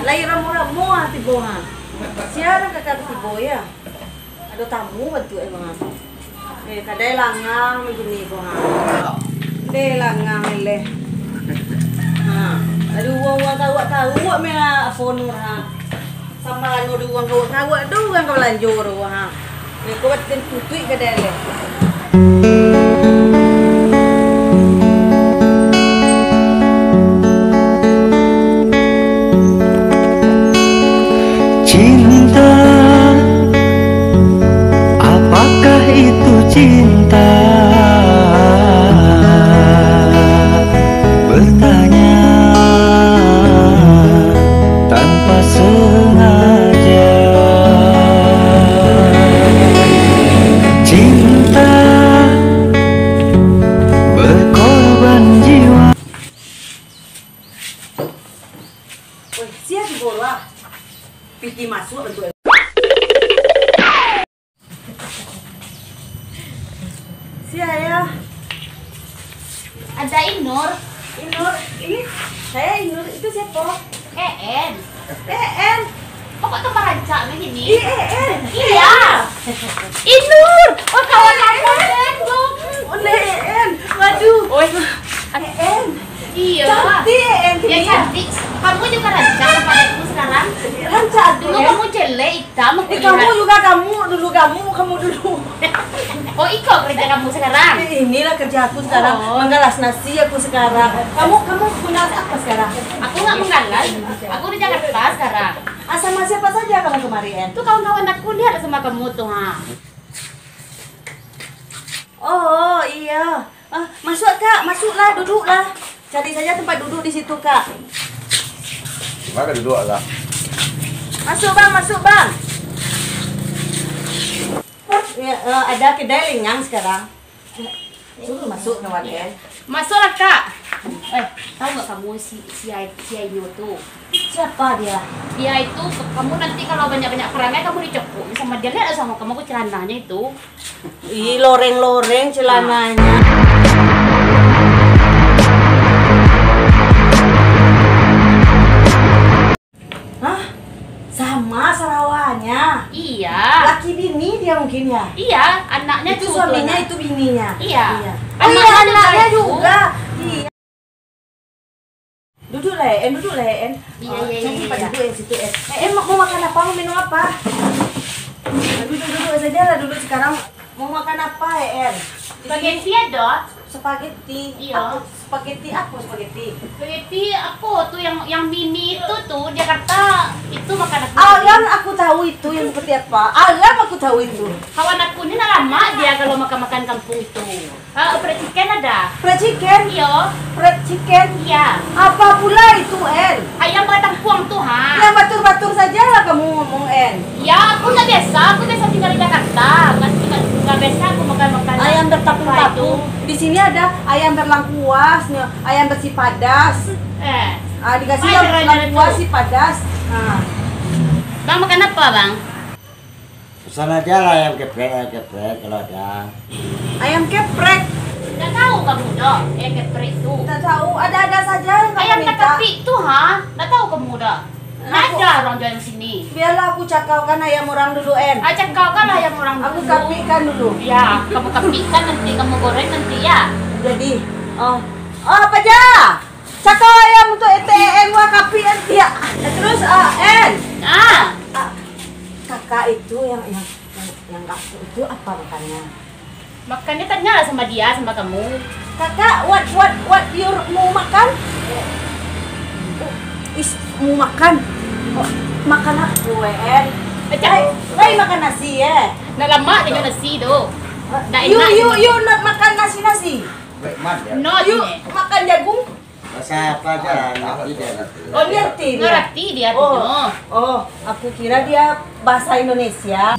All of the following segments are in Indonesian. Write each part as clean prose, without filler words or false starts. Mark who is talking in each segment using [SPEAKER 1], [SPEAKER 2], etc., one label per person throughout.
[SPEAKER 1] Lagi ramu-ramu hati boha. Siapa kakak tibo ya? Ada tamu bantu emang. Kadai langang begini boha. Kadai langang leh. Aduh uang tahu mela phone ha. Sama anu uang kau tahu aduh uang kau lanjur ha. Ni kau buat tutui kadai leh.
[SPEAKER 2] Cinta, apakah itu cinta? Bertanya tanpa sengaja. Cinta berkorban jiwa.
[SPEAKER 1] Woi, siapa di bola? Piti masuk bentuk. Siapa ya?
[SPEAKER 3] Ada Inur.
[SPEAKER 1] Inur, ini saya Inur itu siapa?
[SPEAKER 3] En.
[SPEAKER 1] En.
[SPEAKER 3] Oh, kok tambah rancak begini?
[SPEAKER 1] En.
[SPEAKER 3] Iya. Inur. Oh, kawan aku En.
[SPEAKER 1] Oh, En. Waduh. En.
[SPEAKER 3] Iya.
[SPEAKER 1] Cantik En.
[SPEAKER 3] Ya cantik. Kamu juga rancak kepadaku sekarang.
[SPEAKER 1] Rancak
[SPEAKER 3] Dulu kamu jelek hitam.
[SPEAKER 1] kamu juga kamu dulu.
[SPEAKER 3] Oh, Iko kerja kamu sekarang.
[SPEAKER 1] Inilah kerja aku sekarang.
[SPEAKER 3] Oh.
[SPEAKER 1] Menggalas nasi aku sekarang. Kamu punya apa sekarang?
[SPEAKER 3] Aku nggak menggalas. Aku di Jakarta sekarang.
[SPEAKER 1] Sama siapa saja kamu kemarin?
[SPEAKER 3] Tuh kawan-kawan aku dia ada sama kamu tuh, ha.
[SPEAKER 1] Oh iya. Masuk Kak, masuklah, duduklah. Cari saja tempat duduk di situ Kak.
[SPEAKER 4] Mana duduk lah?
[SPEAKER 1] Masuk bang. Ya, ada kedai lengang sekarang. Suruh masuk kawan ya.
[SPEAKER 3] Masuklah, Kak. Tahu nggak kamu si Aino tuh?
[SPEAKER 1] Siapa dia?
[SPEAKER 3] Dia itu kamu nanti kalau banyak-banyak perangai kamu dicopuk sama dia, lihat sama kamu celananya itu.
[SPEAKER 1] Ih, loreng-loreng celananya. Hah? Sama Sarawanya.
[SPEAKER 3] Iya.
[SPEAKER 1] Laki bini dia mungkin ya?
[SPEAKER 3] Iya, anaknya
[SPEAKER 1] Itu
[SPEAKER 3] tuh,
[SPEAKER 1] suaminya,
[SPEAKER 3] anak.
[SPEAKER 1] itu bininya.
[SPEAKER 3] Iya.
[SPEAKER 1] Oh iya, anaknya
[SPEAKER 3] itu.
[SPEAKER 1] juga. Iya. Duduk lah, En. Coba
[SPEAKER 3] Iya.
[SPEAKER 1] duduk ya situ, En. Mau makan apa? Mau minum apa? Duduk saja lah dulu sekarang. Mau makan apa, En?
[SPEAKER 3] Spaghetti ada.
[SPEAKER 1] Spaghetti.
[SPEAKER 3] Iya.
[SPEAKER 1] Spaghetti apa spaghetti?
[SPEAKER 3] Spaghetti aku tuh yang mini itu tuh Jakarta itu makanan aku.
[SPEAKER 1] Alam aku tahu itu yang seperti apa. Alam aku tahu itu.
[SPEAKER 3] Kawan aku ini lama dia kalau makan kampung itu. Fried chicken ada.
[SPEAKER 1] Fried chicken.
[SPEAKER 3] Iya.
[SPEAKER 1] Fried chicken.
[SPEAKER 3] Iya.
[SPEAKER 1] Apa pula itu, En?
[SPEAKER 3] Ayam batang puang tuh, ha.
[SPEAKER 1] Yang batur-batur saja lah kamu ngomong, En.
[SPEAKER 3] Ya, aku nggak biasa. Aku biasa tinggal di Jakarta. Nggak biasa aku makan
[SPEAKER 1] Ayam bertapung-tapung. Di sini ada ayam berlengkuas, ayam bersih padas. Dikasih yang berlengkuas si padas.
[SPEAKER 3] Bang makan apa, Bang?
[SPEAKER 4] Pesan aja lah ayam geprek kalau ada.
[SPEAKER 1] Ayam geprek.
[SPEAKER 3] Nggak tahu kamu dok, geprek itu.
[SPEAKER 1] Tidak tahu, ada saja yang kamu
[SPEAKER 3] Ayam
[SPEAKER 1] minta.
[SPEAKER 3] takapi itu, ha? Nggak tahu kamu dok. Nggak ada orang jual di sini.
[SPEAKER 1] Biarlah aku cakaukan ayam orang dulu, En.
[SPEAKER 3] Ajak kau kan ayam orang
[SPEAKER 1] Aku
[SPEAKER 3] dulu.
[SPEAKER 1] kapikan dulu.
[SPEAKER 3] Ya, kamu kapikan nanti kamu goreng nanti ya.
[SPEAKER 1] Jadi, apa aja? Cakau ayam untuk ETN gua kapi nanti ya. Terus, En. Kakak itu yang aku itu apa makannya?
[SPEAKER 3] Makannya tanyalah sama dia, sama kamu.
[SPEAKER 1] Kakak, what you mau makan? Mau makan? Makan aku, En. Lagi makan nasi ya?
[SPEAKER 3] Nggak lama dengan nasi tuh. Nggak
[SPEAKER 1] You
[SPEAKER 3] enak.
[SPEAKER 1] not makan nasi.
[SPEAKER 4] Bekman ya.
[SPEAKER 3] No,
[SPEAKER 1] You
[SPEAKER 3] ini.
[SPEAKER 1] makan jagung?
[SPEAKER 4] Bahasa apa aja? Ngerti dia.
[SPEAKER 1] Oh, ngerti dia.
[SPEAKER 3] Ngerti dia tuh.
[SPEAKER 1] Oh, aku kira dia bahasa Indonesia.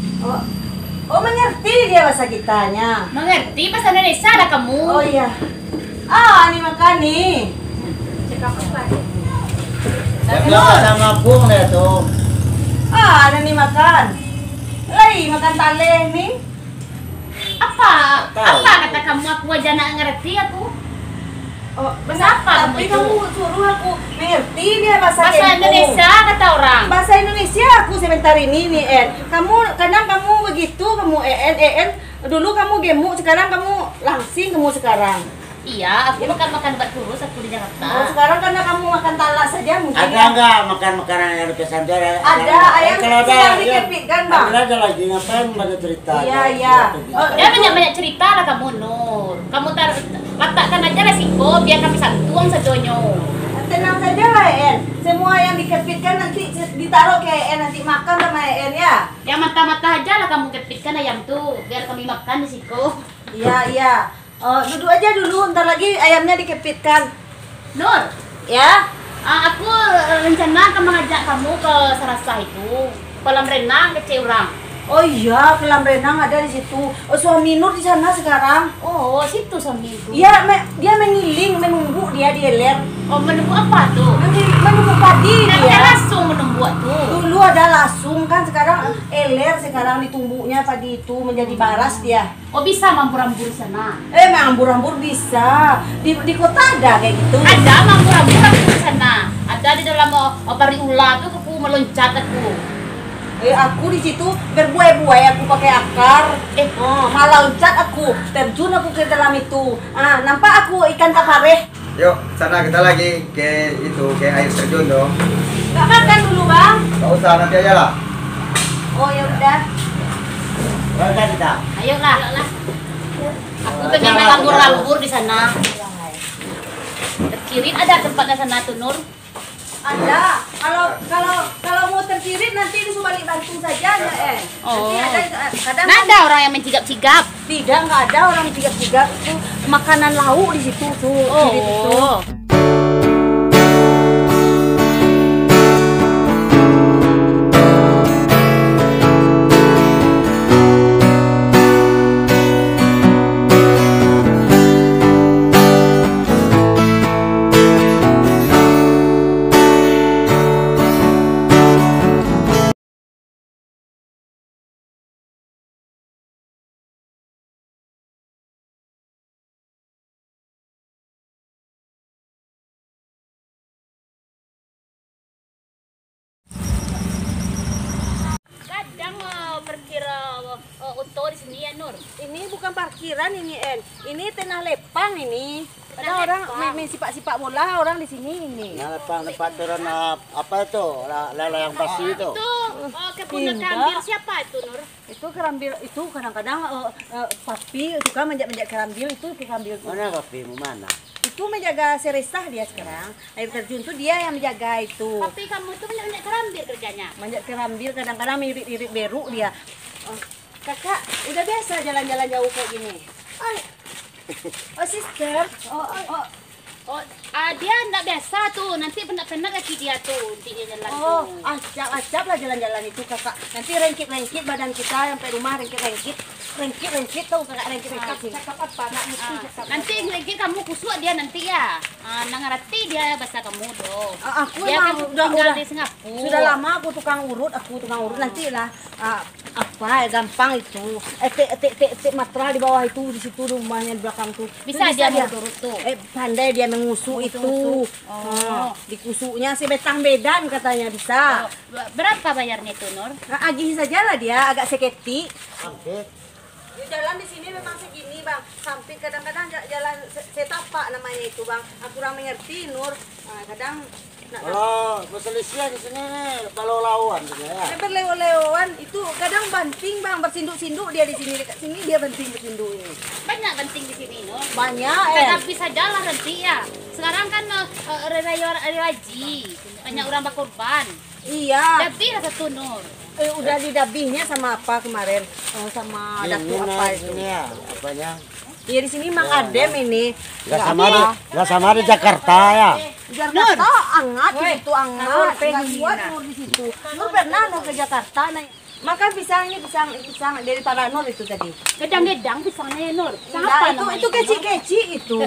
[SPEAKER 1] Oh, mengerti dia bahasa kitanya.
[SPEAKER 3] Mengerti bahasa Indonesia ada kamu.
[SPEAKER 1] Oh iya. Ini makan nih.
[SPEAKER 3] Cek apa lagi?
[SPEAKER 4] Dia sama bung deh tuh.
[SPEAKER 1] Ada nih makan. Lagi makan tale nih.
[SPEAKER 3] Apa?
[SPEAKER 4] Tahu.
[SPEAKER 3] Apa kata kamu? Aku aja nggak ngerti aku.
[SPEAKER 1] Oh,
[SPEAKER 3] Bahasa apa
[SPEAKER 1] tapi
[SPEAKER 3] kamu itu?
[SPEAKER 1] kamu suruh aku mengerti dia bahasa
[SPEAKER 3] Bahasa
[SPEAKER 1] Jepang.
[SPEAKER 3] Indonesia kata kata orang?
[SPEAKER 1] Bahasa Indonesia aku sebentar ini nih En. Kadang kamu begitu, kamu En. Dulu kamu gemuk, sekarang kamu langsing kamu sekarang.
[SPEAKER 3] Iya, aku makan obat kurus aku di Jakarta.
[SPEAKER 1] Oh, sekarang karena kamu makan talas saja mungkin.
[SPEAKER 4] Ada enggak makan makanan yang pesan tuh ada?
[SPEAKER 1] Ada, ayam
[SPEAKER 4] kalau ada
[SPEAKER 1] sedang dikepitkan, Bang.
[SPEAKER 4] Ada aja lagi ngapain baca cerita?
[SPEAKER 1] Iya. Oh,
[SPEAKER 3] Ya banyak cerita lah kamu Nur. Kamu letakkan aja resiko biar kami satuan sedonyo.
[SPEAKER 1] tenang saja lah En. Semua yang dikepitkan nanti ditaruh ke En, nanti makan sama En ya.
[SPEAKER 3] Yang mata-mata aja lah kamu kepitkan ayam tuh biar kami makan di situ.
[SPEAKER 1] Iya. Duduk aja dulu, ntar lagi ayamnya dikepitkan.
[SPEAKER 3] Nur,
[SPEAKER 1] Ya.
[SPEAKER 3] aku rencana akan mengajak kamu ke Sarasa itu kolam renang kecil orang.
[SPEAKER 1] Oh iya, kolam renang ada di situ. Oh, suami Nur di sana sekarang.
[SPEAKER 3] Oh, situ suami itu.
[SPEAKER 1] Iya, dia mengiling, menunggu dia di Eler.
[SPEAKER 3] Oh, menunggu apa tuh?
[SPEAKER 1] Menunggu padi
[SPEAKER 3] Kan
[SPEAKER 1] dia.
[SPEAKER 3] langsung menunggu tuh.
[SPEAKER 1] Dulu ada lasung kan, sekarang Eler, sekarang ditumbuknya padi itu menjadi baras dia.
[SPEAKER 3] Oh, bisa mambur-mambur di sana.
[SPEAKER 1] Ambur-ambur bisa. Di kota ada kayak gitu.
[SPEAKER 3] Ada mambur-mambur aku di sana. Ada di dalam pariula tuh aku meloncat aku.
[SPEAKER 1] Aku di situ berbuai-buai, aku pakai akar. Malah loncat aku, terjun aku ke dalam itu. Nampak aku ikan kapare.
[SPEAKER 5] Yuk, sana kita lagi ke air terjun dong.
[SPEAKER 1] Gak makan dulu bang?
[SPEAKER 5] Gak usah, nanti aja lah.
[SPEAKER 1] Oh ya udah.
[SPEAKER 4] Berangkat kita.
[SPEAKER 3] Ayolah. Aku pengen main lambur-lambur di sana. Terkirin ada tempatnya sana tuh Nur.
[SPEAKER 1] Ada. Kalau mau terkirit nanti disuruh balik Bantung saja ya
[SPEAKER 3] Oh.
[SPEAKER 1] Nanti ada kadang
[SPEAKER 3] Nah, ada orang yang mencigap-cigap.
[SPEAKER 1] tidak nggak ada orang yang cigap-cigap itu makanan lauk di situ tuh. Kirit itu.
[SPEAKER 3] Oh. Kadang perkira untung di sini ya Nur.
[SPEAKER 1] Ini bukan parkiran ini En. Ini tanah lepang ini. Ada
[SPEAKER 3] Tanah
[SPEAKER 1] orang
[SPEAKER 3] lepang.
[SPEAKER 1] main sipak-sipak bola orang di sini ini.
[SPEAKER 4] Nah, tempat turun apa itu? Lele yang pasti itu.
[SPEAKER 3] Itu kepunyaan
[SPEAKER 1] Tidak.
[SPEAKER 3] kambing siapa itu Nur?
[SPEAKER 1] Itu kerambil itu kadang-kadang papi suka menjak kerambil itu kerambil itu.
[SPEAKER 4] Mana kopimu mana?
[SPEAKER 1] Itu menjaga seresah dia sekarang. Air terjun itu dia yang menjaga itu.
[SPEAKER 3] Tapi kamu itu banyak kerambil kerjanya.
[SPEAKER 1] Menjak kerambil kadang-kadang irit-irit beru dia. Kakak, udah biasa jalan-jalan jauh kayak gini. Oh sister.
[SPEAKER 3] Oh, dia enggak biasa tuh. Nanti penat-penat kaki dia tuh. Nanti dia jalan
[SPEAKER 1] Oh,
[SPEAKER 3] tuh.
[SPEAKER 1] acap-acap lah jalan-jalan itu kakak. Nanti rengkit-rengkit badan kita sampai rumah rengkit-rengkit. Rengkit-rengkit tahu kakak rengkit-rengkit sih. Cakap apa? Nak mesti cakap.
[SPEAKER 3] Nanti lagi kamu kusuk dia nanti ya. Nang ngerti dia bahasa kamu dong.
[SPEAKER 1] Aku
[SPEAKER 3] Dia
[SPEAKER 1] emang
[SPEAKER 3] kan
[SPEAKER 1] udah
[SPEAKER 3] tinggal di Singapura.
[SPEAKER 1] sudah lama aku tukang urut, nanti lah apa gampang itu. Tik material di bawah itu di situ rumahnya di belakang tuh.
[SPEAKER 3] Bisa
[SPEAKER 1] Itu
[SPEAKER 3] dia urut tuh.
[SPEAKER 1] Pandai dia mengusuk itu.
[SPEAKER 3] Oh.
[SPEAKER 1] Dikusuknya si betang bedan katanya bisa.
[SPEAKER 3] Berapa bayarnya itu Nur?
[SPEAKER 1] Agih saja lah dia agak seketi.
[SPEAKER 4] Oke.
[SPEAKER 1] Jalan di sini memang segini bang, samping kadang-kadang jalan setapak namanya itu bang. Aku kurang mengerti Nur. Kadang
[SPEAKER 4] Kalau berselisih di sini nih, kalau lawan gitu ya.
[SPEAKER 1] berlewat-lewatan itu kadang banting bang, bersinduk-sinduk dia di sini dekat sini dia banting bersinduk ini.
[SPEAKER 3] Banyak penting di sini Nur.
[SPEAKER 1] Banyak
[SPEAKER 3] Tapi saja lah nanti ya. Sekarang kan raya haji, banyak orang berkorban.
[SPEAKER 1] Iya.
[SPEAKER 3] Lebih lah satu Nur.
[SPEAKER 1] Udah didabihnya sama apa kemarin? Sama datu apa itu?
[SPEAKER 4] Ini ya, apanya?
[SPEAKER 1] Iya di sini Mang Adem ini.
[SPEAKER 4] Gak sama di Jakarta ya.
[SPEAKER 1] Jakarta hangat di situ hangat. Nggak kuat Nur di situ. Nur pernah Nur ke Jakarta naik. Makan pisang dari Paranor itu tadi.
[SPEAKER 3] Gedang-gedang pisangnya ya Nur. Pisang
[SPEAKER 1] Nah,
[SPEAKER 3] apa
[SPEAKER 1] itu
[SPEAKER 3] namanya?
[SPEAKER 1] kecil-kecil itu.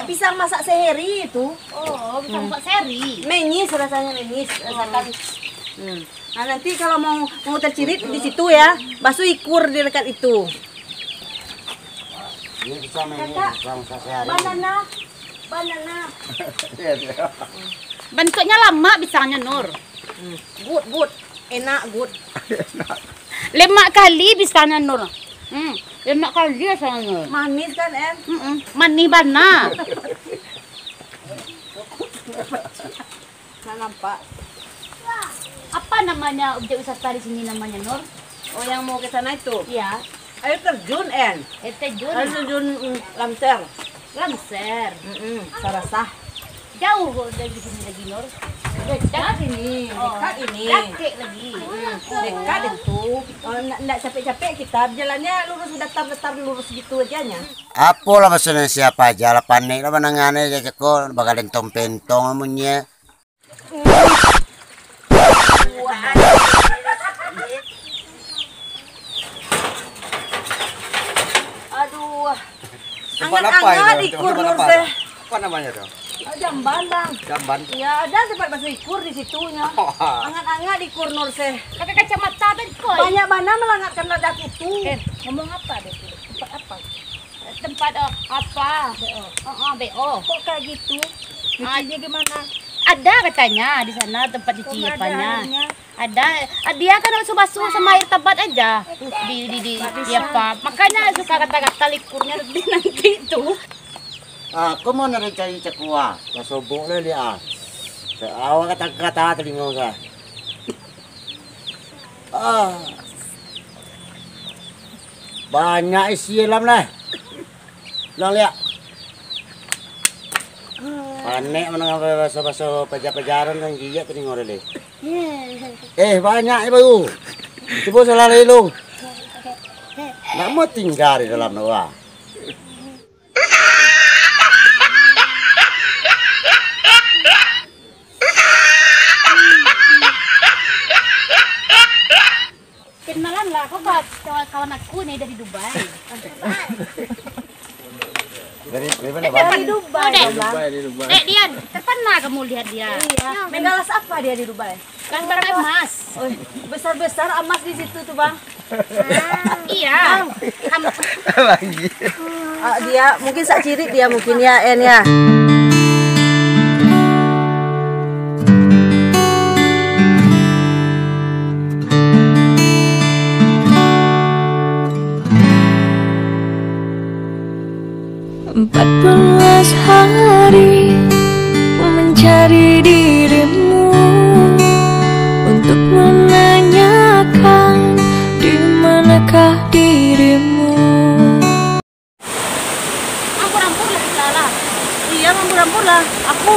[SPEAKER 1] Pisang masak sehari itu.
[SPEAKER 3] Oh, pisang buat seri.
[SPEAKER 1] Menyis rasanya menyis. Rasakan. Nah nanti kalau mau tercirit di situ ya, basuh ikur di dekat itu.
[SPEAKER 4] Ini bisa main
[SPEAKER 1] Kakak,
[SPEAKER 4] bangsa sehari.
[SPEAKER 1] banana.
[SPEAKER 3] Bentuknya lama pisangnya Nur.
[SPEAKER 1] Good. Enak, good.
[SPEAKER 3] 5 kali bisa na Nur. 5 kali sana Nur.
[SPEAKER 1] Manis kan, En?
[SPEAKER 3] Manis bana.
[SPEAKER 1] Nah, nampak.
[SPEAKER 3] Apa namanya objek wisata di sini namanya Nur?
[SPEAKER 1] Oh, yang mau ke sana itu?
[SPEAKER 3] Iya.
[SPEAKER 1] Air terjun, En.
[SPEAKER 3] Terjun.
[SPEAKER 1] Air terjun Lamser.
[SPEAKER 3] Lamser.
[SPEAKER 1] Sarasah.
[SPEAKER 3] Jauh dari sini lagi Nur.
[SPEAKER 1] Dekat ini. Dekat ini.
[SPEAKER 3] Kakek lagi.
[SPEAKER 1] Dekat itu. Oh, enggak capek-capek kita. Jalannya lurus, datar-datar lurus gitu aja nya.
[SPEAKER 4] Apalah maksudnya siapa aja lah panik lah menangane aja kok bakal pentong amunnya.
[SPEAKER 1] Aduh.
[SPEAKER 5] Tempat apa
[SPEAKER 1] Angat-angat
[SPEAKER 5] itu?
[SPEAKER 1] ikur
[SPEAKER 5] Tempat
[SPEAKER 1] Nur
[SPEAKER 5] apa?
[SPEAKER 1] teh.
[SPEAKER 5] Apa namanya tuh?
[SPEAKER 1] Jamban, Bang.
[SPEAKER 5] Jamban.
[SPEAKER 1] Ya, ada tempat bakso ikur di situnya. Angat-angat ikur Nur teh.
[SPEAKER 3] Pakai kacamata tadi koi.
[SPEAKER 1] Banyak mana melangatkan ladak itu.
[SPEAKER 3] Ngomong apa deh? Tempat apa? Tempat apa? BO.
[SPEAKER 1] Kok kayak gitu? Bikinnya gimana?
[SPEAKER 3] Ada katanya di sana tempat
[SPEAKER 1] Kok
[SPEAKER 3] cuci
[SPEAKER 1] nggak ada
[SPEAKER 3] apanya.
[SPEAKER 1] airnya?
[SPEAKER 3] Ada. Dia kan basuh-basuh sama air tempat aja. Di apa? Makanya suka kata-kata likurnya lebih nanti itu.
[SPEAKER 4] Aku mau cari cekua, kasobong na dia. Awak kata-kata telinga sa. Banyak isi dalam lah. Lang lihat. Panek menang bahasa pajar-pajaran kan gigit telinga deh. Banyak ya baru. Coba salah lelong. Nak mau tinggal di dalam doa.
[SPEAKER 3] Kenalan lah, kok kawan aku nih dari Dubai.
[SPEAKER 4] Dari mana
[SPEAKER 1] Dari Dubai.
[SPEAKER 5] Di Dubai.
[SPEAKER 3] Dian, pernah kamu lihat dia?
[SPEAKER 1] Iya. Megalas apa dia di Dubai?
[SPEAKER 3] Kan barang emas.
[SPEAKER 1] Oh, besar-besar emas di situ tuh, Bang.
[SPEAKER 3] Iya. Kamu
[SPEAKER 5] Lagi.
[SPEAKER 1] Dia mungkin sak ciri dia mungkin ya, En ya.
[SPEAKER 6] Empat 14 hari mencari dirimu untuk menanyakan di manakah dirimu.
[SPEAKER 3] ampur-ampur lah kita lah.
[SPEAKER 1] Iya, mampu-mampu lah. Aku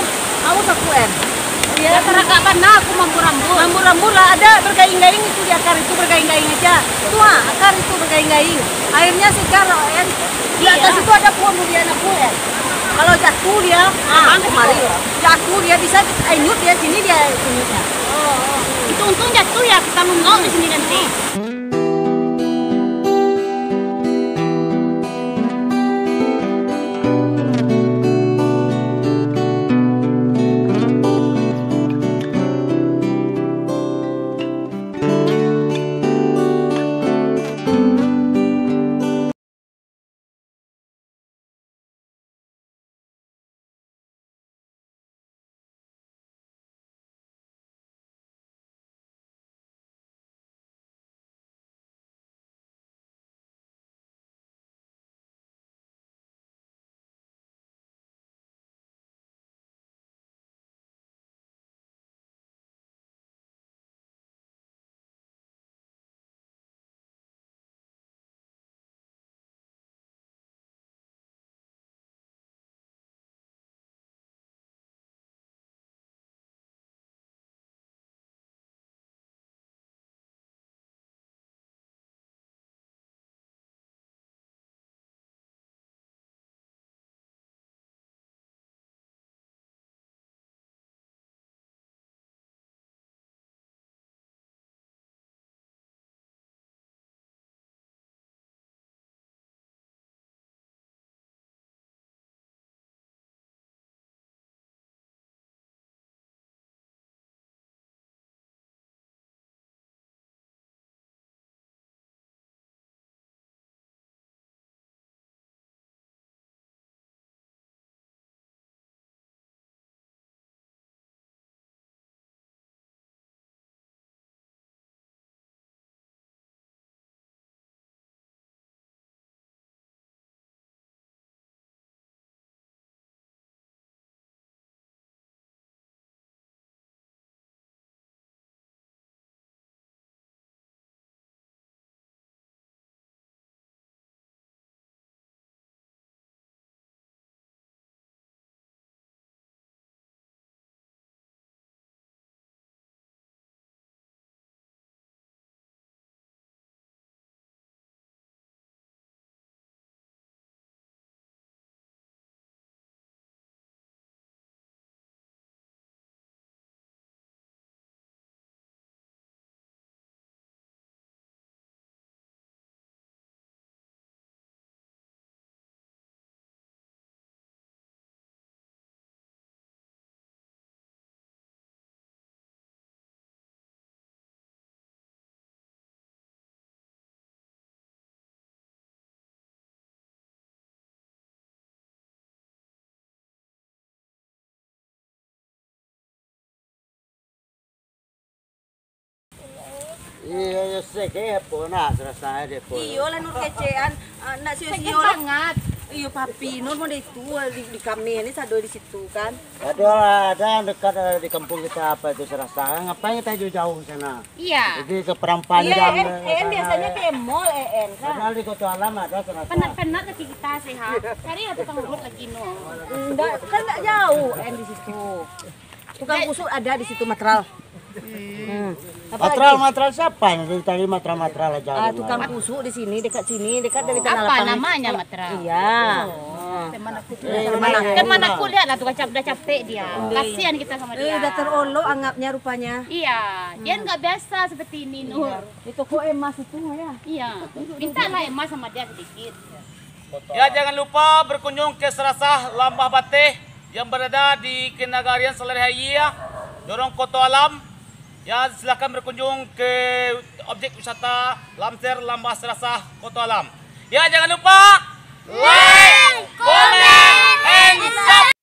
[SPEAKER 1] En.
[SPEAKER 3] Ya karena gak pernah aku mampu-ampur.
[SPEAKER 1] Mampu lah, ada bergaing-gaing itu di akar itu bergaing-gaing aja. Tua, akar itu bergaing-gaing. Airnya segar, En. Di atas itu ada pohon durian aku, En. Kalau jatuh dia, kemari. Jatuh dia bisa anyut dia sini dia anyutnya.
[SPEAKER 3] Itu untung jatuh ya kita nunggu di sini nanti.
[SPEAKER 4] Iya, ya sekepo nak serasa depo.
[SPEAKER 1] Iyo lah nur kecean, nak sio-sio lah.
[SPEAKER 3] Sangat.
[SPEAKER 1] Iyo papi, nur mau itu di kami ini sado di situ kan.
[SPEAKER 4] Ada dekat di kampung kita apa itu serasa. Ngapain kita jauh-jauh sana?
[SPEAKER 3] Iya.
[SPEAKER 4] Jadi ke Perang Panjang.
[SPEAKER 1] Iya, en biasanya ke mall kan.
[SPEAKER 4] Padahal di Kota Alam ada serasa.
[SPEAKER 3] Penat-penat lagi kita sehat. Cari lah tukang urut lagi no.
[SPEAKER 1] Enggak, kan enggak jauh en di situ. Tukang busuk ada di situ matral.
[SPEAKER 4] Matral siapa yang tadi matral aja.
[SPEAKER 1] Tukang busuk di sini dekat dari tanah
[SPEAKER 3] Apa
[SPEAKER 1] lapang.
[SPEAKER 3] namanya Matra?
[SPEAKER 1] Iya.
[SPEAKER 3] Teman aku lihat lah tuh udah capek dia. Kasihan kita sama dia.
[SPEAKER 1] Udah terolok anggapnya rupanya.
[SPEAKER 3] Iya, dia nggak biasa seperti ini Nur.
[SPEAKER 1] Itu kok emas itu ya.
[SPEAKER 3] Iya, mintalah emas sama dia sedikit.
[SPEAKER 7] Ya, jangan lupa berkunjung ke Serasah Lambah Bateh yang berada di Kinagarian Salarihaya, Dorong Kota Alam. Ya, silakan berkunjung ke objek wisata Lamser Lambah Serasah Kota Alam. Ya, jangan lupa like, comment, and subscribe.